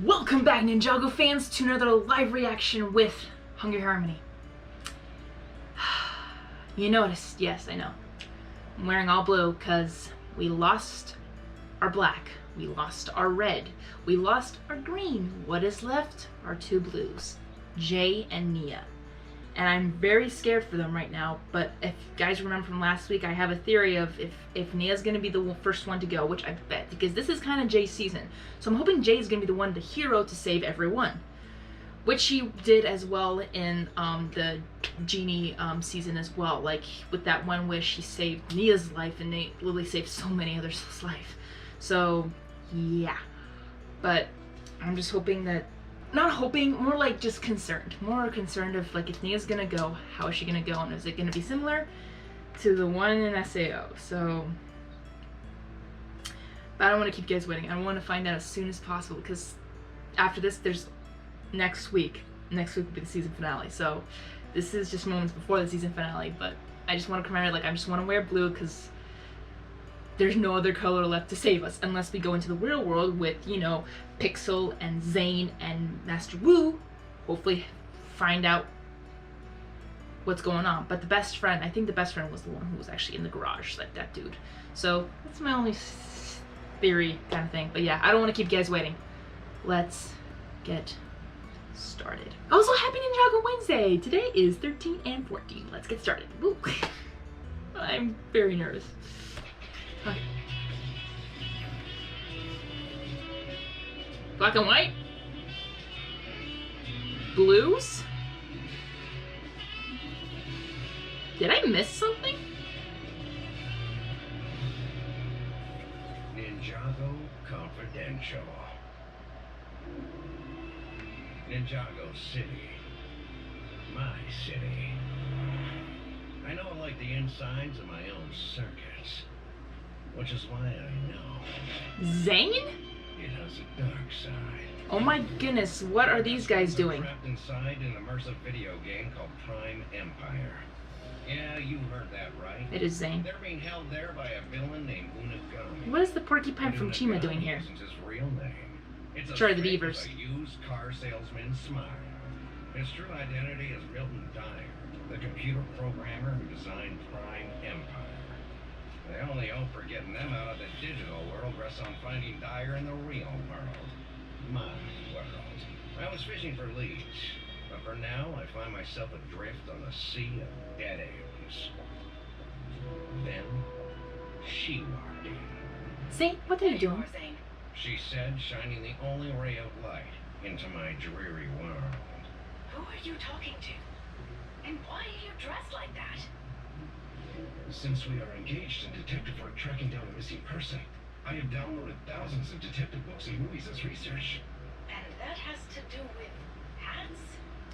Welcome back, Ninjago fans, to another live reaction with Hungry Harmony. You noticed, yes, I know. I'm wearing all blue because we lost our black, we lost our red, we lost our green. What is left are two blues, Jay and Nia. And I'm very scared for them right now, but if you guys remember from last week, I have a theory of if Nia's going to be the first one to go, which I bet, because this is kind of Jay's season. So I'm hoping Jay's going to be the one, the hero, to save everyone. Which she did as well in the Genie season as well. Like, with that one wish, he saved Nia's life, and they literally saved so many others' life. So, yeah. But I'm just hoping that, not hoping, more like just concerned. More concerned of, like, if Nia's gonna go, how is she gonna go? And is it gonna be similar to the one in SAO? So, but I don't want to keep you guys waiting. I want to find out as soon as possible, because after this, there's next week. Next week will be the season finale. So, this is just moments before the season finale, but I just want to commemorate, like, I just want to wear blue, because there's no other color left to save us, unless we go into the real world with, you know, P.I.X.A.L and Zane and Master Wu. Hopefully find out what's going on. But the best friend, I think the best friend was the one who was actually in the garage, like that dude. So that's my only theory kind of thing. But yeah, I don't want to keep you guys waiting. Let's get started. Also, happy Ninjago Wednesday! Today is 13 and 14. Let's get started. Woo. I'm very nervous. Okay. Black and white? Blues? Did I miss something? Ninjago Confidential. Ninjago City. My city. I know like the insides of my own circuits. Which is why I know Zane? it has a dark side. Oh my goodness, what are these guys doing? Trapped inside an immersive video game called Prime Empire. Yeah, you heard that right. It is Zane. They're being held there by a villain named Ninjago. What is the porcupine from Chima doing here? Isn't his real name. It's Sorry, the beavers. A used car salesman's smile. His true identity is Milton Dyer, the computer programmer who designed Prime Empire. The only hope for getting them out of the digital world rests on finding Dyer in the real world. My world. I was fishing for leads, but for now I find myself adrift on a sea of dead ends. Then, she walked in. Zane, what are you doing? She said, shining the only ray of light into my dreary world. Who are you talking to? And why are you dressed like that? Since we are engaged in detective work tracking down a missing person, I have downloaded thousands of detective books and movies as research. And that has to do with hats?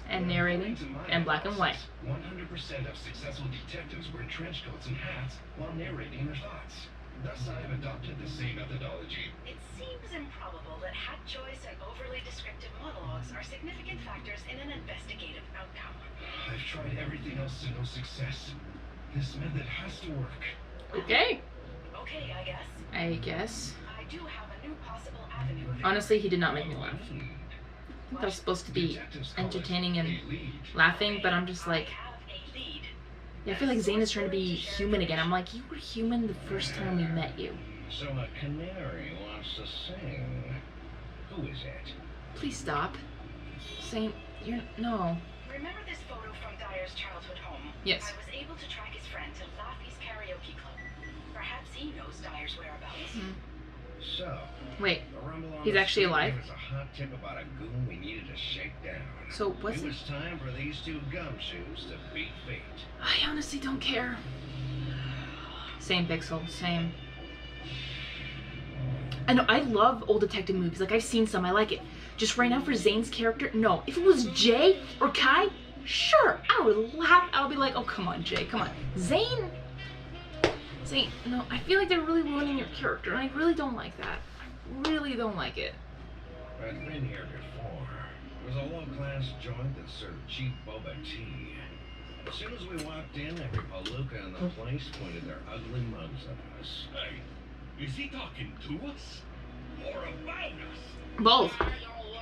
And narrating, and black and white. 100% of successful detectives wear trench coats and hats while narrating their thoughts. Thus, I have adopted the same methodology. It seems improbable that hat choice and overly descriptive monologues are significant factors in an investigative outcome. I've tried everything else to no success. This method has to work. Okay. Okay, I guess. I guess. I do have a new possible avenue of... Honestly, he did not make me laugh. I think that was supposed to be entertaining and laughing, but I'm just like, I have a lead. yeah, I feel like Zane is trying to be human again. I'm like, you were human the first time we met you. So a canary wants to sing. Who is it? Please stop. Zane, you're, no. Remember this photo from Dyer's childhood home? Yes. I was able to track his friend to Laffy's karaoke club. Perhaps he knows Dyer's whereabouts. So, Wait, the rumble on he's the actually street alive? gave us a hot tip about a goon we needed to shake down. So what's It it? was time for these two gumshoes to beat fate. I honestly don't care. Same P.I.X.A.L, same. I know, I love old detective movies. Like, I've seen some, I like it. Just right now for Zane's character, no. If it was Jay or Kai, sure, I would laugh. I would be like, oh, come on, Jay, come on. Zane, no, I feel like they're really ruining your character, and I really don't like that. I really don't like it. I've been here before. It was a low-class joint that served cheap boba tea. As soon as we walked in, every palooka in the place pointed their ugly mugs at us. Hey, is he talking to us? Or about us? Both. I don't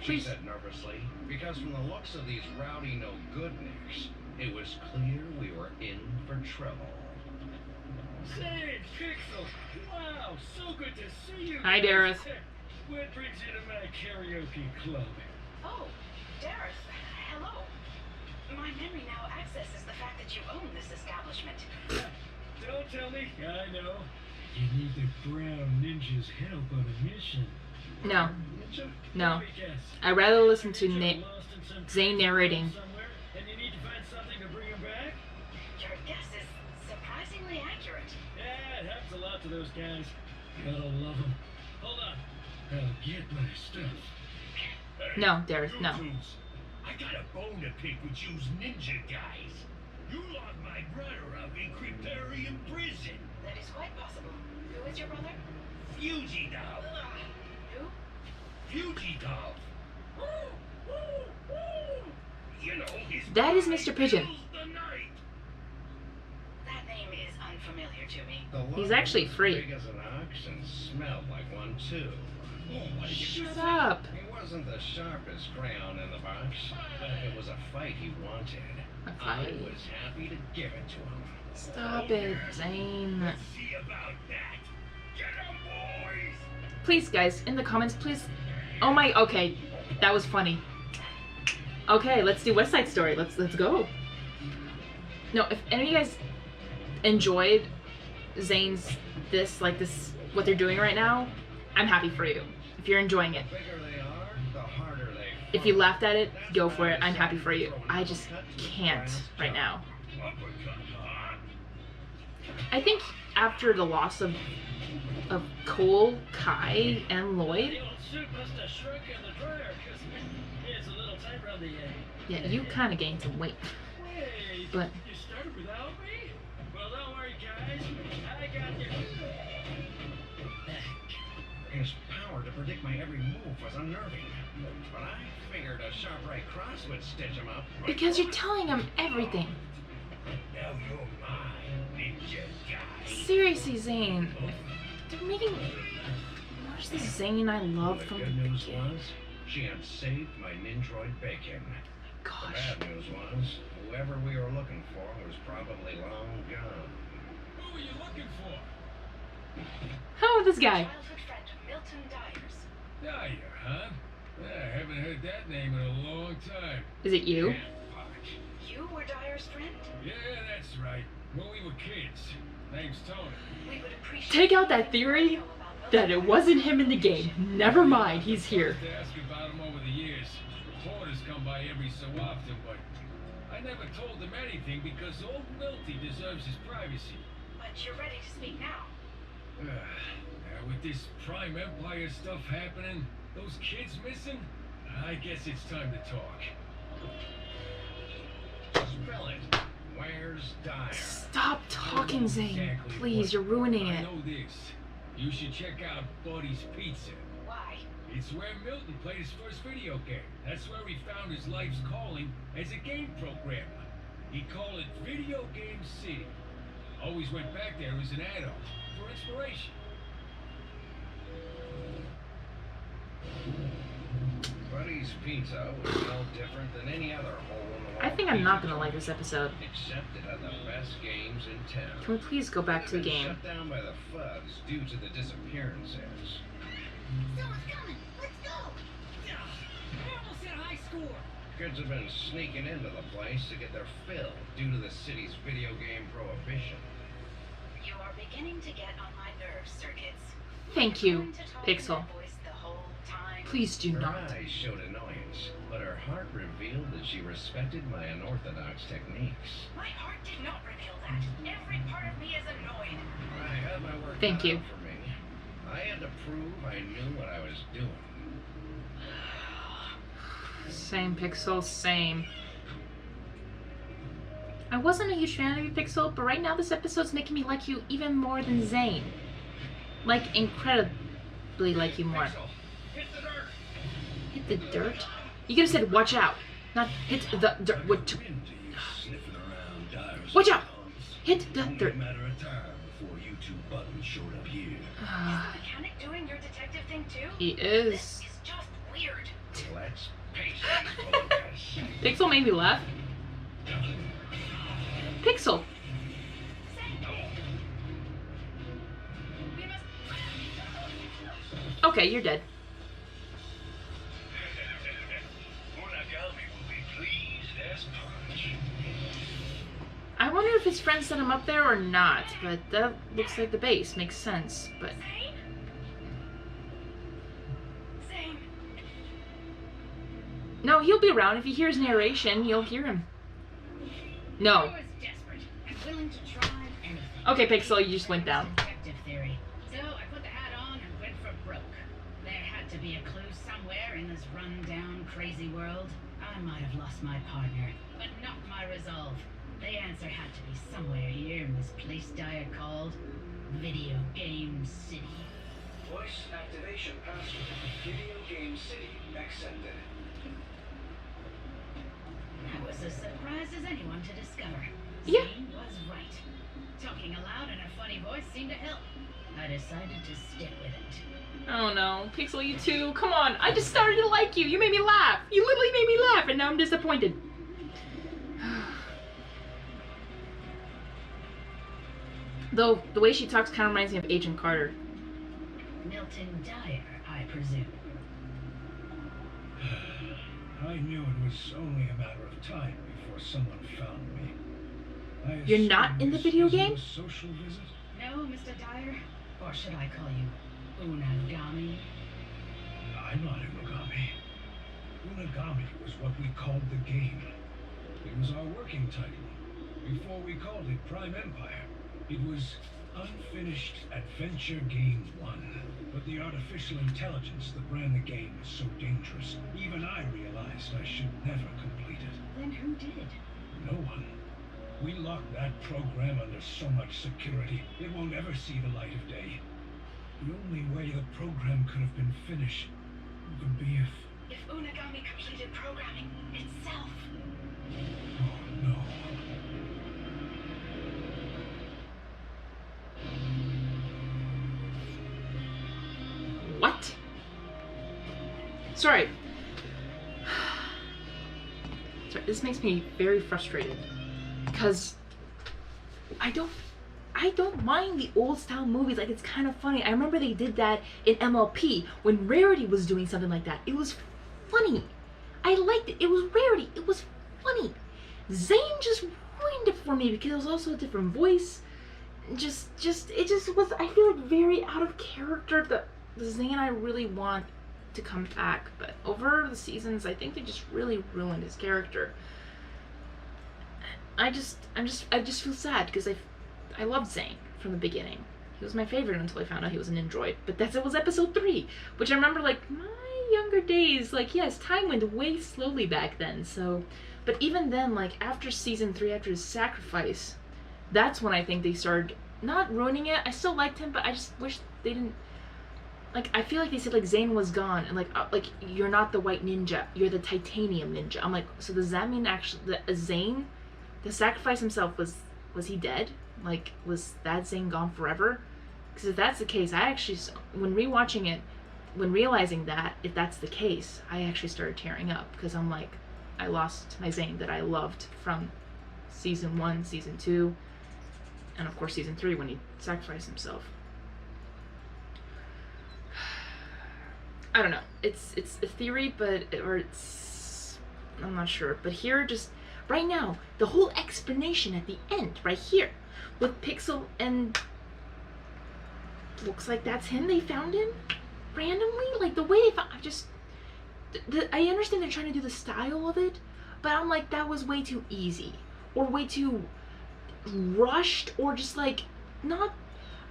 she Please. said nervously, because from the looks of these rowdy no-good-nicks, it was clear we were in for trouble. Zane, P.I.X.A.L, wow, so good to see you. Hi, guys. Dareth. What brings you to my karaoke club? Oh, Dareth, hello. My memory now accesses the fact that you own this establishment. Don't tell me. I know. You need the brown ninja's help on a mission. No. Ninja? No. Let me guess. I'd rather listen to Ninja lost in some Zane narrating. somewhere, and you need to find something to bring him back? Your guess is surprisingly accurate. Yeah, it happens a lot to those guys. Gotta love them. Hold on. I'll get my stuff. No, Dareth, no. I got a bone to pick with you ninja guys. You locked my brother up in Criterion prison. That is quite possible. Who is your brother? Fugidov. Who? Fugidov. You know, his That is pride Mr. Pigeon. fills the night. That name is unfamiliar to me. The He's look actually was free. Big as an ox and smelled like one too. Oh, what did you Shut up. He wasn't the sharpest crayon in the box, but if it was a fight he wanted, A I fight. was happy to give it to him. Stop it, Zane. Let's see about that. Get 'em, boys. Please, guys, in the comments, please. Oh my, okay. That was funny. Okay, let's do West Side Story. Let's go. No, if any of you guys enjoyed Zane's what they're doing right now, I'm happy for you. If you're enjoying it. The bigger they are, the harder they If you fall. laughed at it, That's go why for it. I'm decided happy for to you. throw an I just uppercut to the can't last right job. now. Uppercut, huh? I think after the loss of Cole, Kai, and Lloyd, The old suit must have shrunk in the dryer, because it's a little tight around the yeah, you kind of gained some weight. Wait, But you started without me? Well, don't worry, guys. I got you. His power to predict my every move was unnerving, but I figured a sharp right cross would stitch him up. because you're telling him everything. Now you're mine, ninja guy. Seriously, Zane. They're making. Where's the Zane I love The from good the news beginning? was, she had saved my Ninjroid bacon. The Gosh. bad news was, whoever we were looking for was probably long gone. Who are you looking for? How about this guy? Childhood friend Milton Dyers. Dyer, huh? I haven't heard that name in a long time. Is it you? Jackpot. You were Dyer's friend? Yeah, that's right. When we were kids. Name's Tony. We would appreciate. Take out that theory that it wasn't him in the game. Never mind, he's here. To ask about him over the years. Reporters come by every so often, but I never told them anything because old Milty deserves his privacy. But you're ready to speak now. With this Prime Empire stuff happening, those kids missing, I guess it's time to talk. Spill it. Where's Dyer? Stop talking, I know Zane. exactly Please, what- you're ruining I it. know this. You should check out Buddy's Pizza. Why? It's where Milton played his first video game. That's where he found his life's calling as a game programmer. He called it Video Game City. Always went back there as an adult for inspiration. Buddy's Pizza was no different than any other hole-in-the-wall I think I'm not pizza gonna like this episode. except it had the best games in town. Can we please go back to the It had been game? Shut down by the Fuds due to the disappearances. Someone's coming. Let's go. We're almost at high score. Kids have been sneaking into the place to get their fill due to the city's video game prohibition. You are beginning to get on my nerves, Sir Kids. Thank you, Going to talk in Pixel. that voice the whole time. Please do Her not. eyes showed annoyance, but her heart revealed that she respected my unorthodox techniques. My heart did not reveal that. Every part of me is annoyed. I had my work Thank cut you. out for me. I had to prove I knew what I was doing. Same, Pixel, same. I wasn't a huge fan of you, Pixel, but right now this episode's making me like you even more than Zane. Like, incredibly like you more. Pixel, hit the dirt! Hit the dirt? You could have said, watch out. Not hit the dirt. What? Sniffing around Dyer's Watch out! house. Hit the Only a dirt. matter of time before you two buttons showed up here. Is the mechanic doing your detective thing too? He This is. is just weird. Let's pace these polkas. Pixel made me laugh. Pixel. Okay, you're dead. Unagami will be pleased as punch. I wonder if his friends set him up there or not, but that looks like the base. Makes sense, but... Zane. No, he'll be around. If he hears narration, you'll hear him. I No. was desperate and willing to try anything. Okay, Pixel, you just went down. Detective theory. So I put the hat on and went for broke. There had to be a clue somewhere in this run-down, crazy world. I might have lost my partner, but not my resolve. The answer had to be somewhere here in this place Dyer called Video Game City. Voice activation password. Video Game City accepted. I was as surprised as anyone to discover. Yeah. Zane was right. Talking aloud in a funny voice seemed to help. I decided to stick with it. Oh no, Pixel, you too. Come on, I just started to like you. You made me laugh. You literally made me laugh, and now I'm disappointed. Though, the way she talks kind of reminds me of Agent Carter. Milton Dyer, I presume. I knew it was only a matter of time before someone found me. You're not in the video game? A social visit? No, Mr. Dyer? Or should I call you Unagami? I'm not Unagami. Unagami was what we called the game. It was our working title. Before we called it Prime Empire, it was Unfinished Adventure Game 1. But the artificial intelligence that ran the game was so dangerous, even I realized I should never complete it. Then who did? No one. We locked that program under so much security, it won't ever see the light of day. The only way the program could have been finished would be if... If Unagami completed programming itself. Oh no. What? Sorry. Sorry, this makes me very frustrated. Because I don't mind the old style movies. Like, it's kind of funny. I remember they did that in MLP when Rarity was doing something like that. It was funny. I liked it. It was Rarity. It was funny. Zane just ruined it for me because it was also a different voice. It just was, I feel like, very out of character. The Zane I really want to come back, but over the seasons, I think they just really ruined his character. I just feel sad because I loved Zane from the beginning. He was my favorite until I found out he was an android. But it was episode 3, which I remember, like, my younger days. Like, yes, time went way slowly back then. So, but even then, like, after season 3, after his sacrifice, that's when I think they started not ruining it. I still liked him, but I just wish they didn't. Like, I feel like they said, like, Zane was gone, and like you're not the white ninja, you're the titanium ninja. I'm like, so does that mean actually the Zane, the sacrifice himself, was he dead? Like, was that Zane gone forever? Because if that's the case, I actually, when rewatching it, when realizing that, if that's the case, I actually started tearing up, because I'm like, I lost my Zane that I loved from season 1, season 2, and of course season 3 when he sacrificed himself. I don't know. It's a theory, but I'm not sure. But here, just right now, the whole explanation at the end, right here, with Pixel and looks like that's him. They found him randomly, like the way they found. I understand they're trying to do the style of it, but I'm like, that was way too easy, or way too rushed, or just like not.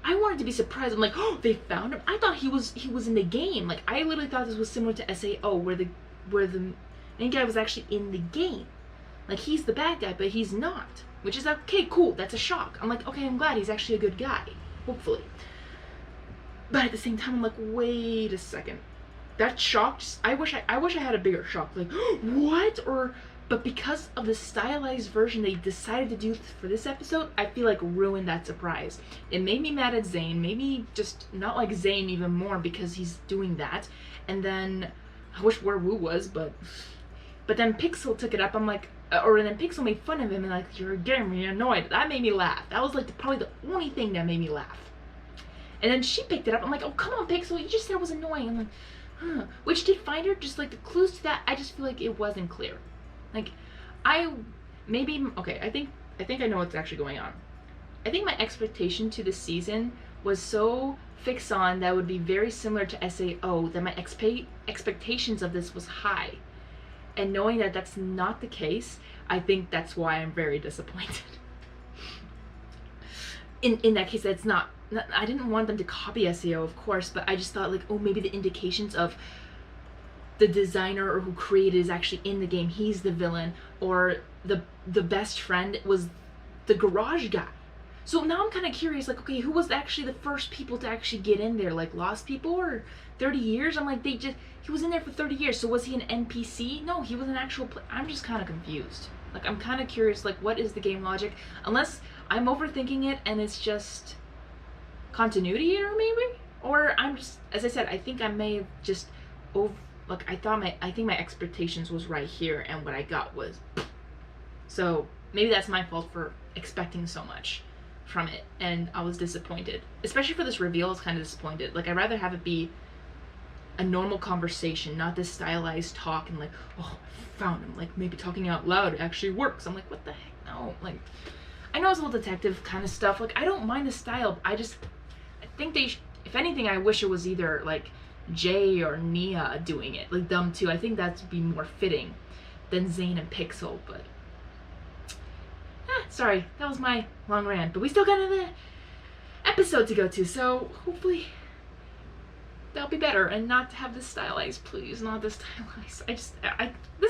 I wanted to be surprised. I'm like, oh, they found him. I thought he was in the game. Like, I literally thought this was similar to SAO, where the main guy was actually in the game. Like, he's the bad guy, but he's not. Which is okay, cool. That's a shock. I'm like, okay, I'm glad he's actually a good guy, hopefully. But at the same time, I'm like, wait a second. That shock. I wish I had a bigger shock. Like, what? But because of the stylized version they decided to do for this episode, I feel like ruined that surprise. It made me mad at Zane, made me just not like Zane even more because he's doing that. And then I wish where Wu was, but then P.I.X.A.L took it up. I'm like, or then P.I.X.A.L made fun of him and like, you're getting me annoyed. That made me laugh. That was like probably the only thing that made me laugh. And then she picked it up. I'm like, oh come on P.I.X.A.L, you just said it was annoying. I'm like, huh. Which did find her, just like the clues to that, I just feel like it wasn't clear. Like, I think I know what's actually going on. I think my expectation to this season was so fixed on that would be very similar to SAO that my expectations of this was high. And knowing that that's not the case, I think that's why I'm very disappointed. In that case, that's not, I didn't want them to copy SAO, of course, but I just thought like, oh, maybe the indications of the designer or who created is actually in the game, he's the villain, or the best friend was the garage guy. So now I'm kind of curious, like, okay, who was actually the first people to actually get in there? Like, lost people or 30 years? I'm like, he was in there for 30 years, so was he an NPC? No, he was an actual I'm just kind of confused. Like, I'm kind of curious, like, what is the game logic? Unless I'm overthinking it and it's just continuity error, maybe? Or I'm just, as I said, I think I may have just I think my expectations was right here and what I got was, so maybe that's my fault for expecting so much from it, and I was disappointed. Especially for this reveal, I was kind of disappointed. Like, I'd rather have it be a normal conversation, not this stylized talk and like, oh, I found him. Like, maybe talking out loud actually works. I'm like, what the heck? No. Like, I know it's a little detective kind of stuff. Like, I don't mind the style. I think if anything, I wish it was either like Jay or Nia doing it. Like, them two. I think that'd be more fitting than Zane and P.I.X.A.L, but sorry, that was my long rant, but we still got another episode to go to, so hopefully that'll be better, and not to have this stylized, please, not this stylized. This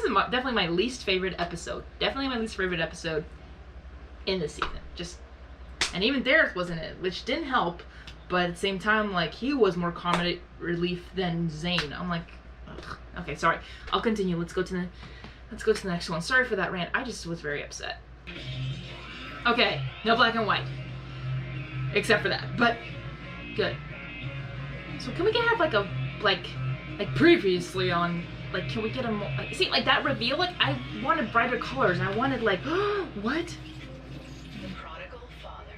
is definitely my least favorite episode. Definitely my least favorite episode in this season. And even Derek wasn't it, which didn't help, but at the same time, like, he was more comedy relief than Zane. I'm like, ugh. Okay, sorry. I'll continue. Let's go to the next one. Sorry for that rant. I just was very upset. Okay, no black and white. Except for that, but good. So can we have like previously on, like, can we get a more, like, see, like that reveal, like, I wanted brighter colors, and I wanted like, what? The prodigal father.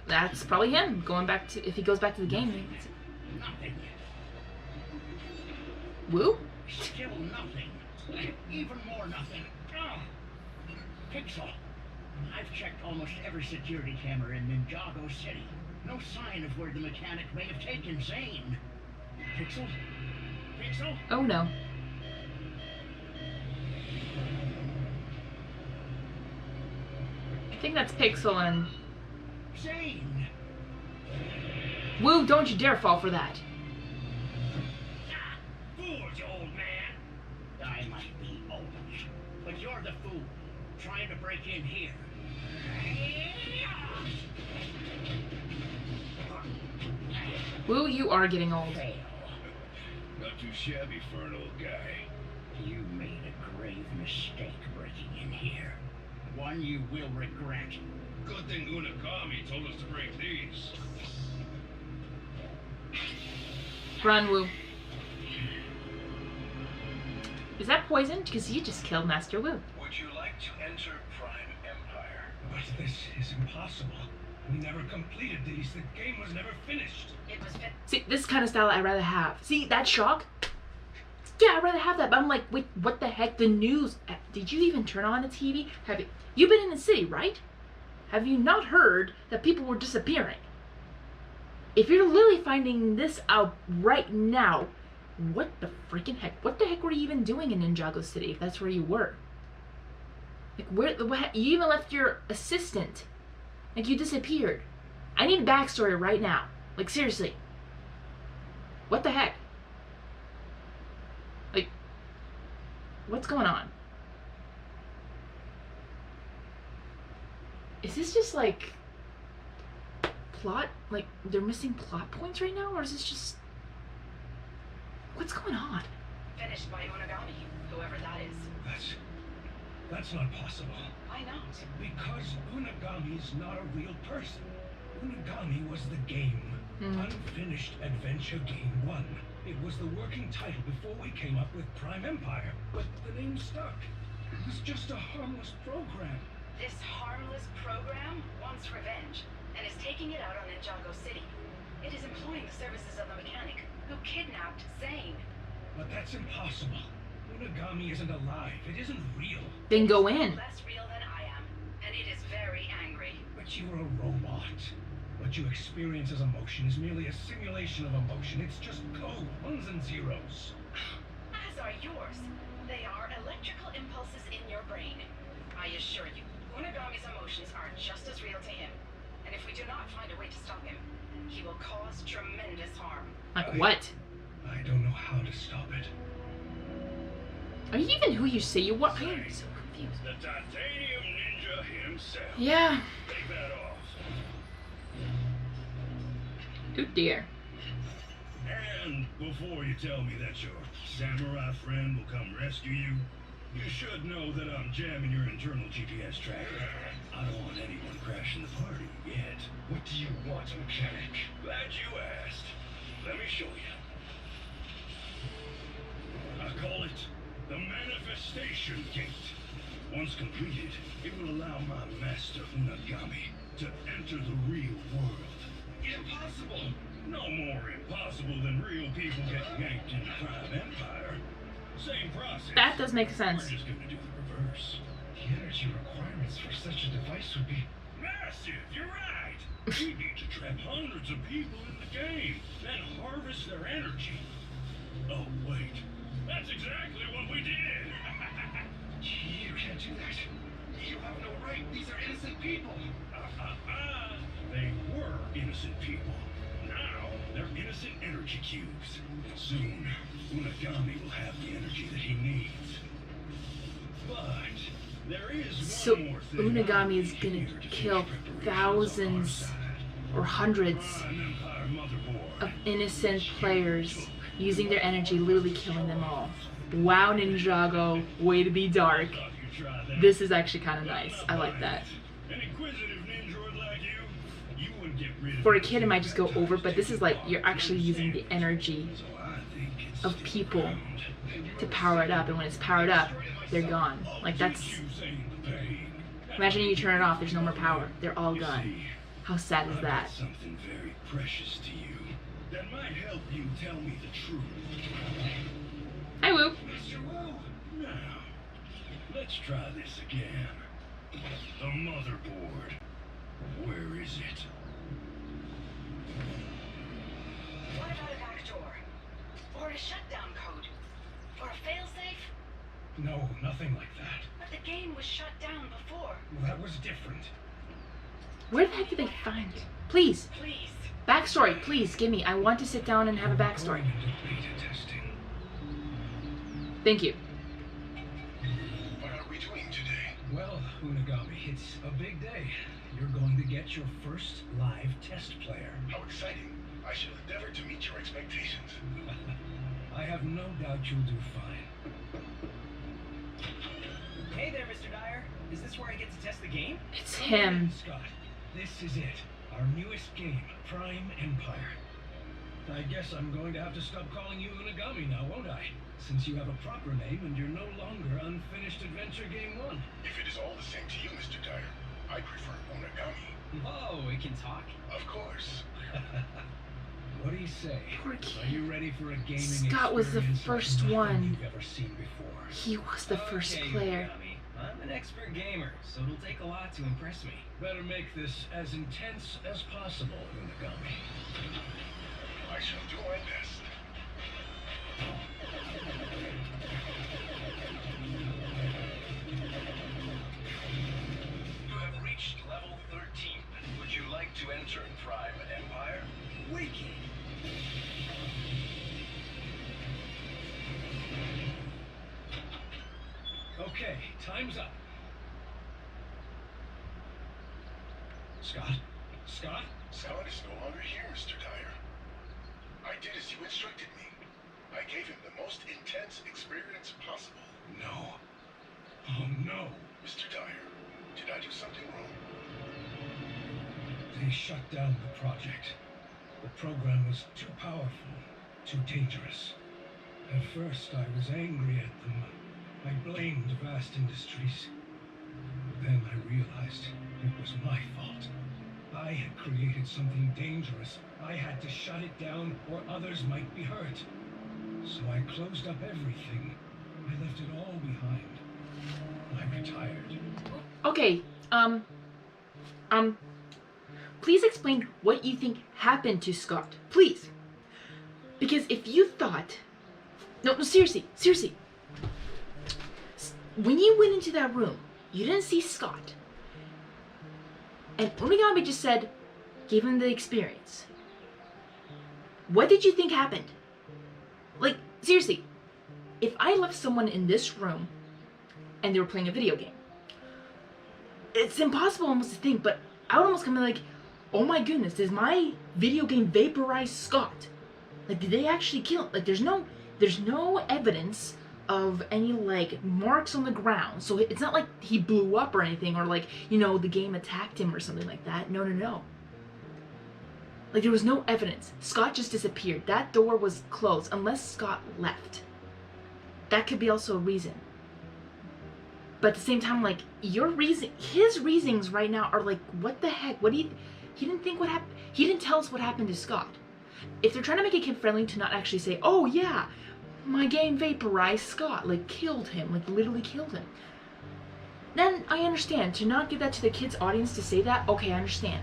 That's probably him, going back to, if he goes back to the game. Nothing. Woo? Still nothing. Even more nothing. P.I.X.A.L, I've checked almost every security camera in Ninjago City. No sign of where the mechanic may have taken Zane. P.I.X.A.L? P.I.X.A.L? Oh no. I think that's P.I.X.A.L and Zane! Woo, don't you dare fall for that. Fools, old man! I might be old, but you're the fool, trying to break in here. Woo, you are getting old. Not too shabby for an old guy. You made a grave mistake breaking in here. One you will regret. Good thing Unagami told us to break these. Run, Woo. Is that poison? Because you just killed Master Wu. Would you like to enter Prime Empire? But this is impossible. We never completed these. The game was never finished. It was fit. See, this kind of style I'd rather have. See, that shock? Yeah, I'd rather have that, but I'm like, wait, what the heck? The news. Did you even turn on the TV? You've been in the city, right? Have you not heard that people were disappearing? If you're literally finding this out right now, what the freaking heck? What the heck were you even doing in Ninjago City if that's where you were? Like, you even left your assistant. Like, you disappeared. I need a backstory right now. Like, seriously. What the heck? Like, what's going on? Is this just like plot? Like, they're missing plot points right now? Or is this just, what's going on? Finished by Unagami, whoever that is. That's not possible. Why not? Because Unagami is not a real person. Unagami was the game. Unfinished Adventure Game 1. It was the working title before we came up with Prime Empire, but the name stuck. It was just a harmless program. This harmless program wants revenge and is taking it out on Ninjago City. It is employing the services of the mechanic who kidnapped Zane. But that's impossible. Unagami isn't alive. It isn't real. Then go in. Less real than I am, and it is very angry. But you're a robot. What you experience as emotion is merely a simulation of emotion. It's just code, ones and zeros. As are yours. They are electrical impulses in your brain. I assure you, Unagami's emotions are just as real to him. And if we do not find a way to stop him, he will cause tremendous harm. Like what? I don't know how to stop it. Are you even who you say you are? I am so confused. The titanium ninja himself. Yeah. Take that off. Oh dear. And before you tell me that your samurai friend will come rescue you, you should know that I'm jamming your internal GPS tracker. I don't want anyone crashing the party yet. What do you want, mechanic? Glad you asked. Let me show you. I call it the Manifestation Gate. Once completed, it will allow my master Unagami to enter the real world. Impossible! No more impossible than real people getting yanked into Prime Empire. Same process. That does make sense. We're just gonna do the reverse. The energy requirements for such a device would be Massive, you're right! We need to trap hundreds of people in the game, then harvest their energy. Oh, wait. That's exactly what we did! You can't do that. You have no right. These are innocent people. They were innocent people. Now, they're innocent energy cubes. Soon, Unagami will have the energy that he needs. But there is So one more thing. Unagami is gonna kill thousands or hundreds of innocent players using their energy, literally killing them all. Wow, Ninjago, way to be dark. This is actually kind of nice. I like that. An inquisitive ninja like you wouldn't get rid For a kid, it might just go over, but this is like you're actually using the energy So I think it's of people to power it up, and when it's powered up, they're gone. Like that's. Imagine you turn it off. There's no more power. They're all gone. How sad is that? Something very precious to you that might help you tell me the truth. Hi, Woo. Mr. Wu, now, let's try this again. The motherboard. Where is it? What about a back door? Or a shutdown code? Or a failsafe? No, nothing like that. But the game was shut down before. Well, that was different. Where the heck did they find it? Please, Please. backstory. Please give me. I want to sit down and have a backstory. Going into beta testing. Thank you. What are we doing today? Well, Unagami, it's a big day. You're going to get your first live test player. How exciting. I shall endeavor to meet your expectations. I have no doubt you'll do fine. Hey there, Mr. Dyer. Is this where I get to test the game? It's him. Scott, this is it. Our newest game, Prime Empire. I guess I'm going to have to stop calling you Unagami now, won't I? Since you have a proper name and you're no longer Unfinished Adventure Game 1. If it is all the same to you, Mr. Dyer, I prefer Unagami. Oh, it can talk? Of course. What do you say? Poor Are kid. you ready for a gaming Scott was the experience first like nothing one. you've ever seen before? He was the first Okay, player. Yami. I'm an expert gamer, so it'll take a lot to impress me. Better make this as intense as possible, Unagami. I shall do my best. You have reached level 13. Would you like to enter Prime Empire? Wiki! Okay, time's up. Scott? Scott? Scott is no longer here, Mr. Dyer. I did as you instructed me. I gave him the most intense experience possible. No. Oh no. Mr. Dyer, did I do something wrong? They shut down the project. The program was too powerful, too dangerous. At first, I was angry at them. I blamed Vast Industries. Then I realized it was my fault. I had created something dangerous. I had to shut it down or others might be hurt. So I closed up everything. I left it all behind. I retired. Okay, please explain what you think happened to Scott. Please. Because if you thought... No, seriously. When you went into that room, you didn't see Scott. And Unagami just said, gave him the experience. What did you think happened? Like, seriously, if I left someone in this room and they were playing a video game, it's impossible almost to think, but I would almost come in like, oh my goodness, does my video game vaporize Scott? Like, did they actually kill him? Like, there's no evidence of any, like, marks on the ground. So it's not like he blew up or anything, or like, you know, the game attacked him or something like that. No. Like, there was no evidence. Scott just disappeared. That door was closed, unless Scott left. That could be also a reason. But at the same time, like, his reasons right now are like, what the heck? He didn't think what happened. He didn't tell us what happened to Scott. If they're trying to make it kid-friendly to not actually say, oh yeah, my game vaporized Scott, like killed him, like literally killed him, then I understand. To not give that to the kids' audience to say that, okay, I understand.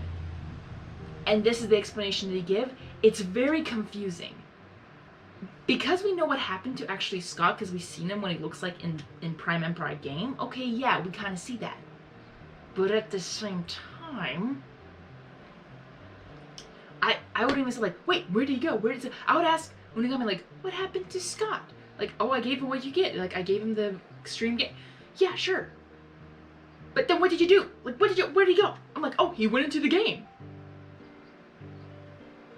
And this is the explanation that they give. It's very confusing. Because we know what happened to actually Scott, because we've seen him what he looks like in Prime Empire game, okay, yeah, we kind of see that. But at the same time, I would even say, like, wait, where did he go? Where did he... I would ask Unagami, like, what happened to Scott? Like, oh, I gave him what you get. Like, I gave him the extreme game. Yeah, sure. But then what did you do? Like, where did he go? I'm like, oh, he went into the game.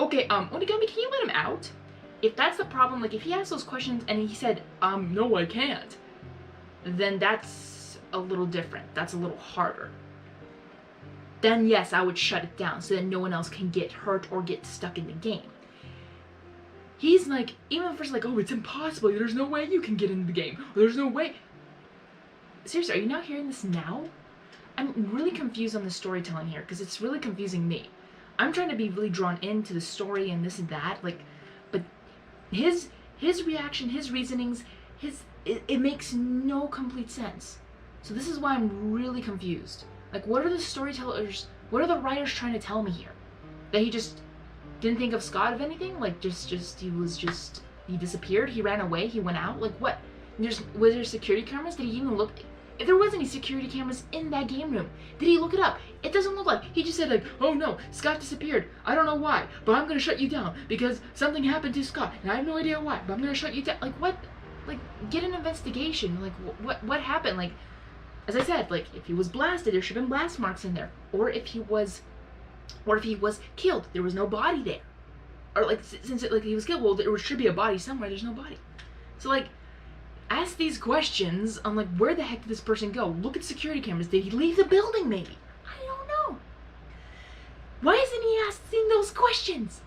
Okay, Unagami, can you let him out? If that's the problem, like, if he asked those questions and he said, no, I can't, then that's a little different. That's a little harder. Then yes, I would shut it down so that no one else can get hurt or get stuck in the game. He's like, even at first like, oh, it's impossible. There's no way you can get into the game. There's no way. Seriously, are you not hearing this now? I'm really confused on the storytelling here because it's really confusing me. I'm trying to be really drawn into the story and this and that, like, but his reaction, his reasonings, it makes no complete sense. So this is why I'm really confused. Like, what are the storytellers, what are the writers trying to tell me here? That he just didn't think of Scott of anything? Like, he disappeared, he ran away, he went out? Like, what? Was there security cameras? Did he even look? If there was any security cameras in that game room, did he look it up? It doesn't look like. He just said, like, oh no, Scott disappeared. I don't know why, but I'm gonna shut you down because something happened to Scott, and I have no idea why, but I'm gonna shut you down. Like, what? Like, get an investigation. Like, what happened? Like, as I said, like, if he was blasted, there should have been blast marks in there. Or if he was killed, there was no body there. Or, like, since he was killed, well, there should be a body somewhere, there's no body. So, like, ask these questions on, like, where the heck did this person go? Look at security cameras. Did he leave the building, maybe? I don't know. Why isn't he asking those questions?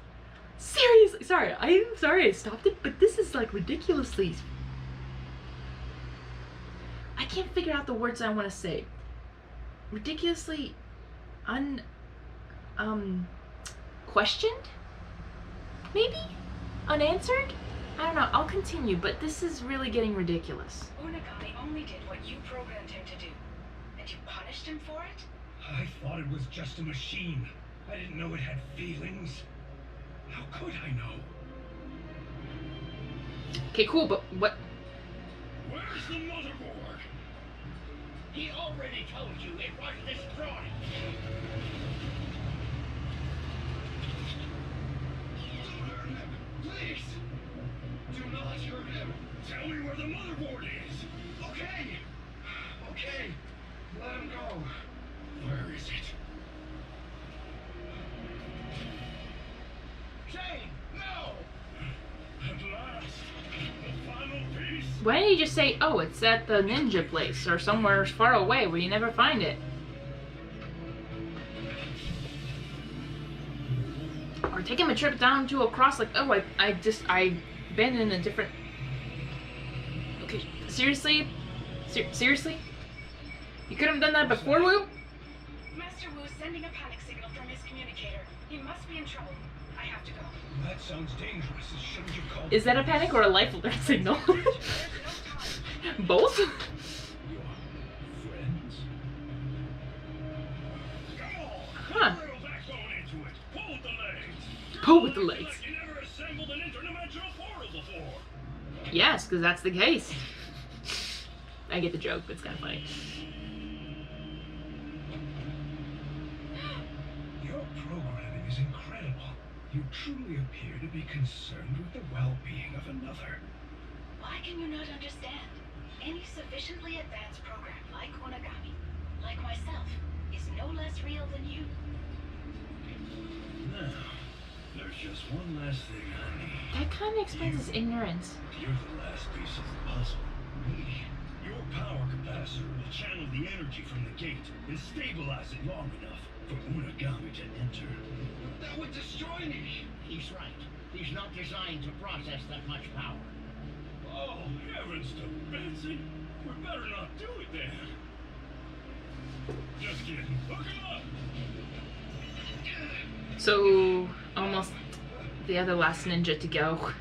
Seriously, sorry, I'm sorry I stopped it, but this is, like, ridiculously... I can't figure out the words I want to say. Ridiculously questioned? Maybe? Unanswered? I don't know, I'll continue, but this is really getting ridiculous. Unagami only did what you programmed him to do. And you punished him for it? I thought it was just a machine. I didn't know it had feelings. How could I know? Okay, cool, but what? Where's the motherboard? He already told you it was destroyed. Don't hurt him, please. Do not hurt him. Tell me where the motherboard is. Okay. Okay. Let him go. Where is it? Zane, no! At last, the final piece. Why didn't you just say, oh, it's at the ninja place or somewhere far away where you never find it? Or take him a trip down to across, like, oh, I been in a different... Okay, seriously? Seriously? You could have done that before, Wu? Master Wu's sending a panic signal from his communicator. He must be in trouble. I have to go. That sounds dangerous. Shouldn't you call? Is that a panic or a life alert signal? There's no time. Both? Your friends? Come on! Huh. Put a little backbone into it. Pull with the legs. Pull with the Looks legs. like you never assembled an interdimensional portal before. Yes, because that's the case. I get the joke, but it's kind of funny. Your programming is incredible. You truly appear to be concerned with the well-being of another. Why can you not understand? Any sufficiently advanced program like Unagami, like myself, is no less real than you. Now, there's just one last thing I need. That kind of explains his ignorance. You're the last piece of the puzzle. Your power capacitor will channel the energy from the gate and stabilize it long enough for Unagami to enter. That would destroy me. He's right. He's not designed to process that much power. Oh, heavens to Betsy! We better not do it then. Just kidding. Hook him up! So, almost the other last ninja to go.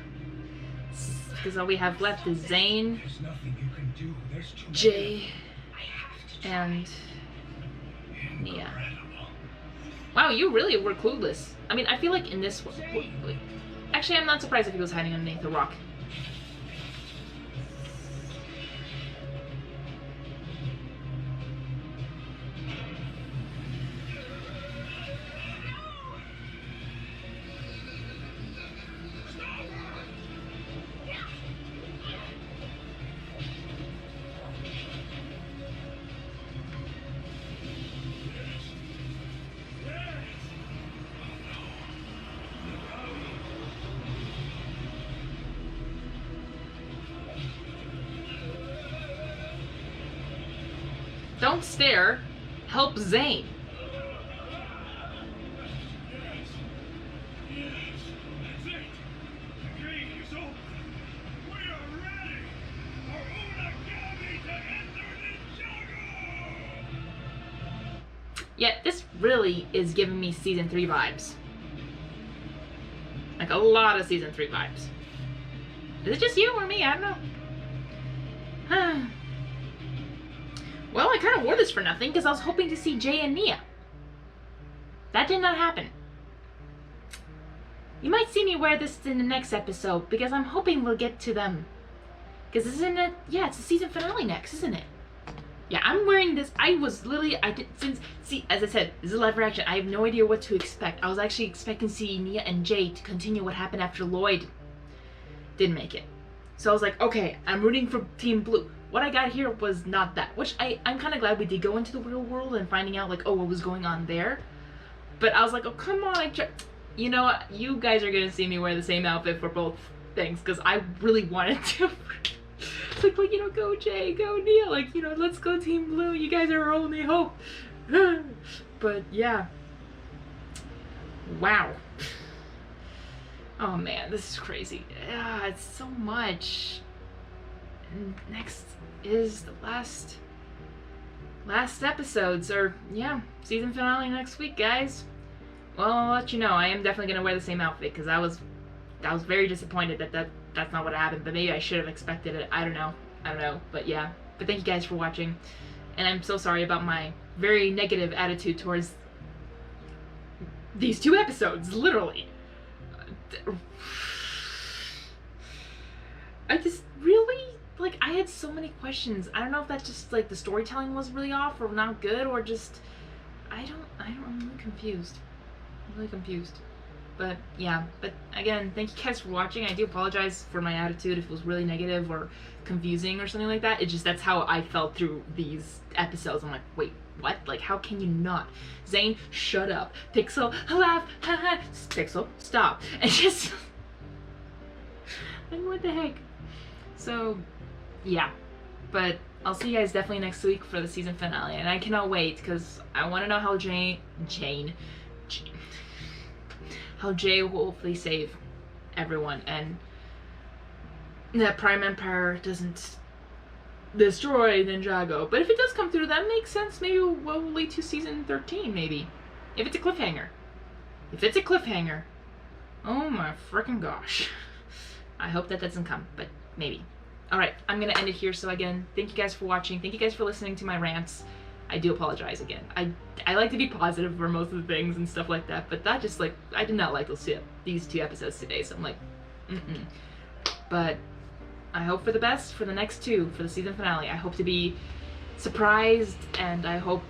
Because all we have left is Zane, There's nothing you can do. There's too Jay, I have to try. and Nia. Incredible. Wow, you really were clueless. I mean, I feel like in this one... Actually, I'm not surprised if he was hiding underneath a rock. Don't stare. Help Zane. Yes, that's it. The gate is open. We are ready for Unagami to enter Ninjago! Yeah, this really is giving me season 3 vibes. Like a lot of season 3 vibes. Is it just you or me? I don't know. Well, I kind of wore this for nothing because I was hoping to see Jay and Nia. That did not happen. You might see me wear this in the next episode because I'm hoping we'll get to them. Because isn't it? Yeah, it's the season finale next, isn't it? Yeah, I'm wearing this. See, as I said, this is a live reaction. I have no idea what to expect. I was actually expecting to see Nia and Jay to continue what happened after Lloyd didn't make it. So I was like, okay, I'm rooting for Team Blue. What I got here was not that, which I'm kind of glad we did go into the real world and finding out, like, oh, what was going on there. But I was like, oh, come on, you know what? You guys are gonna see me wear the same outfit for both things, because I really wanted to. like, you know, go Jay, go Nia, like, you know, let's go Team Blue, you guys are our only hope. But, yeah. Wow. Oh, man, this is crazy. Yeah, it's so much. And next is the last episodes, or yeah, season finale next week, guys. Well, I'll let you know. I am definitely gonna wear the same outfit because I was very disappointed that's not what happened. But maybe I should have expected it. I don't know. But yeah. But thank you guys for watching, and I'm so sorry about my very negative attitude towards these 2 episodes. Literally, I just really. Like, I had so many questions. I don't know if that's just, like, the storytelling was really off or not good or just... I'm really confused. I'm really confused. But, yeah. But, again, thank you guys for watching. I do apologize for my attitude if it was really negative or confusing or something like that. It's just, that's how I felt through these episodes. I'm like, wait, what? Like, how can you not? Zane, shut up. Pixel, laugh, haha. Pixel, stop. And just... like, what the heck? So... yeah, but I'll see you guys definitely next week for the season finale, and I cannot wait because I want to know how Jane, how Jay will hopefully save everyone, and that Prime Empire doesn't destroy Ninjago. But if it does come through, that makes sense. Maybe we'll lead to season 13, maybe. If it's a cliffhanger. If it's a cliffhanger, oh my freaking gosh. I hope that doesn't come, but maybe. Alright, I'm gonna end it here. So again, thank you guys for watching. Thank you guys for listening to my rants. I do apologize again. I like to be positive for most of the things and stuff like that, but that just, like, I did not like these 2 episodes today, so I'm like, But I hope for the best for the next 2, for the season finale. I hope to be surprised, and I hope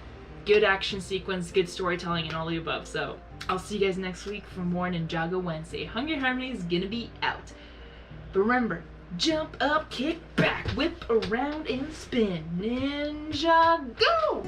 good action sequence, good storytelling, and all the above. So I'll see you guys next week for more Ninjago Wednesday. Hungry Harmony is gonna be out. But remember, jump up, kick back, whip around, and spin. Ninjago!